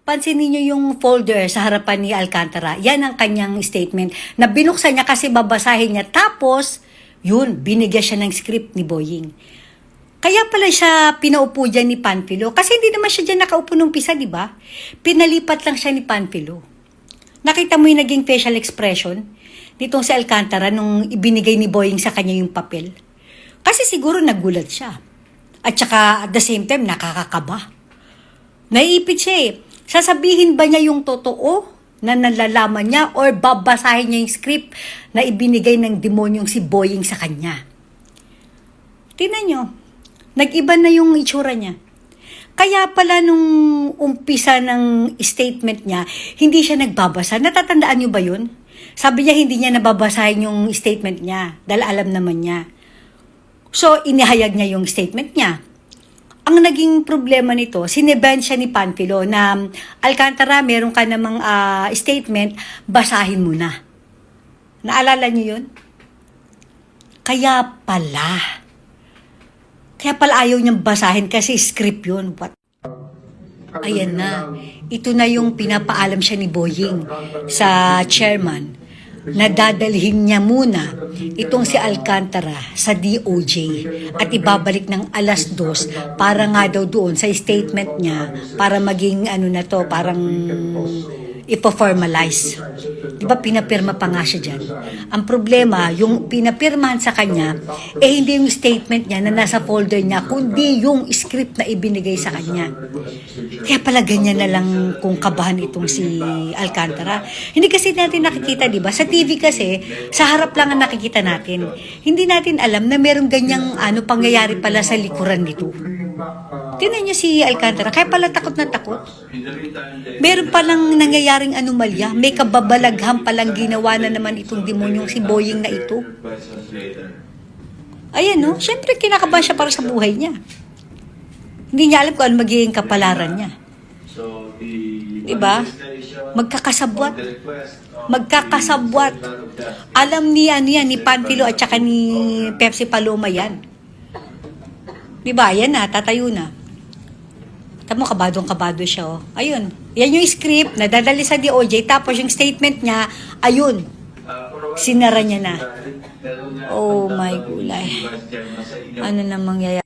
Pansinin niyo yung folder sa harapan ni Alcantara. Yan ang kanyang statement na binuksan niya kasi babasahin niya. Tapos, yun, binigyan siya ng script ni Boying. Kaya pala siya pinaupo dyan ni Panfilo. Kasi hindi naman siya dyan nakaupo nung pisa, di ba? Pinalipat lang siya ni Panfilo. Nakita mo yung naging facial expression nitong si Alcantara nung ibinigay ni Boying sa kanya yung papel. Kasi siguro nagulat siya. At saka at the same time, nakakakaba. Naiipit siya eh. Sasabihin ba niya yung totoo na nalalaman niya or babasahin niya yung script na ibinigay ng demonyong si Boying sa kanya? Tingnan niyo, nag-iba na yung itsura niya. Kaya pala nung umpisa ng statement niya, hindi siya nagbabasa. Natatandaan niyo ba yun? Sabi niya hindi niya nababasahin yung statement niya dahil alam naman niya. So, inihayag niya yung statement niya. Ang naging problema nito, sineban siya ni Panfilo na Alcantara, meron ka namang statement, basahin mo na. Naalala niyo yun? Kaya pala ayaw niyang basahin kasi script yun. Ayan na. Ito na yung pinapaalam siya ni Boying sa chairman na dadalhin niya muna itong si Alcantara sa DOJ at ibabalik ng 2:00 para nga daw doon sa statement niya para maging na to, parang ipo-formalize. Diba pinapirma pa nga siya dyan? Ang problema, yung pinapirmahan sa kanya, hindi yung statement niya na nasa folder niya, kundi yung script na ibinigay sa kanya. Kaya pala ganyan na lang kung kabahan itong si Alcantara. Hindi kasi natin nakikita, diba? Sa TV kasi, sa harap lang ang nakikita natin. Hindi natin alam na meron ganyang pangyayari pala sa likuran nito. Tingnan niyo si Alcantara, kaya pala takot na takot. Meron palang nangyayaring anomalya, may kababalaghan palang ginawa na naman itong demonyong si Boying na ito. Ayan no, syempre kinakabahan siya para sa buhay niya. Hindi niya alam kung ano magiging kapalaran niya. Diba? Magkakasabwat. Alam niya ni Panfilo at saka ni Pepsi Paloma yan. Diba? Yan na, tatayo na. Tamo, kabadong-kabado siya, oh. Ayun. Yan yung script na dadali sa DOJ. Tapos yung statement niya, ayun. Sinara niya na. Oh my gulay. Ano na mangyayari?